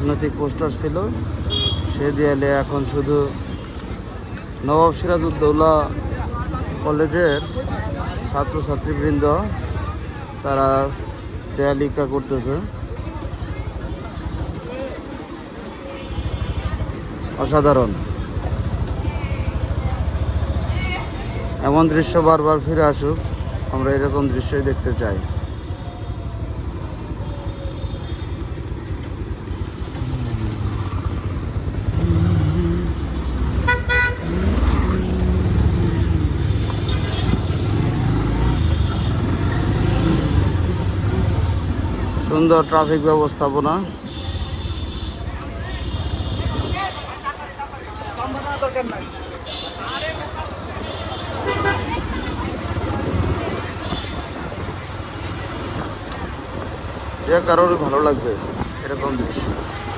রাজনৈতিক পোস্টার ছিল, সে দেয়ালে এখন শুধু নবাব সিরাজউদ্দৌলা কলেজের ছাত্রছাত্রীবৃন্দ তারা দেয়ালিকা করতেছে। অসাধারণ, এমন দৃশ্য বারবার ফিরে আসুক, আমরা এরকম দৃশ্যই দেখতে চাই। সুন্দর ট্রাফিক ব্যবস্থাপনা। যে কারোর ভালো লাগবে এরকম দৃশ্য।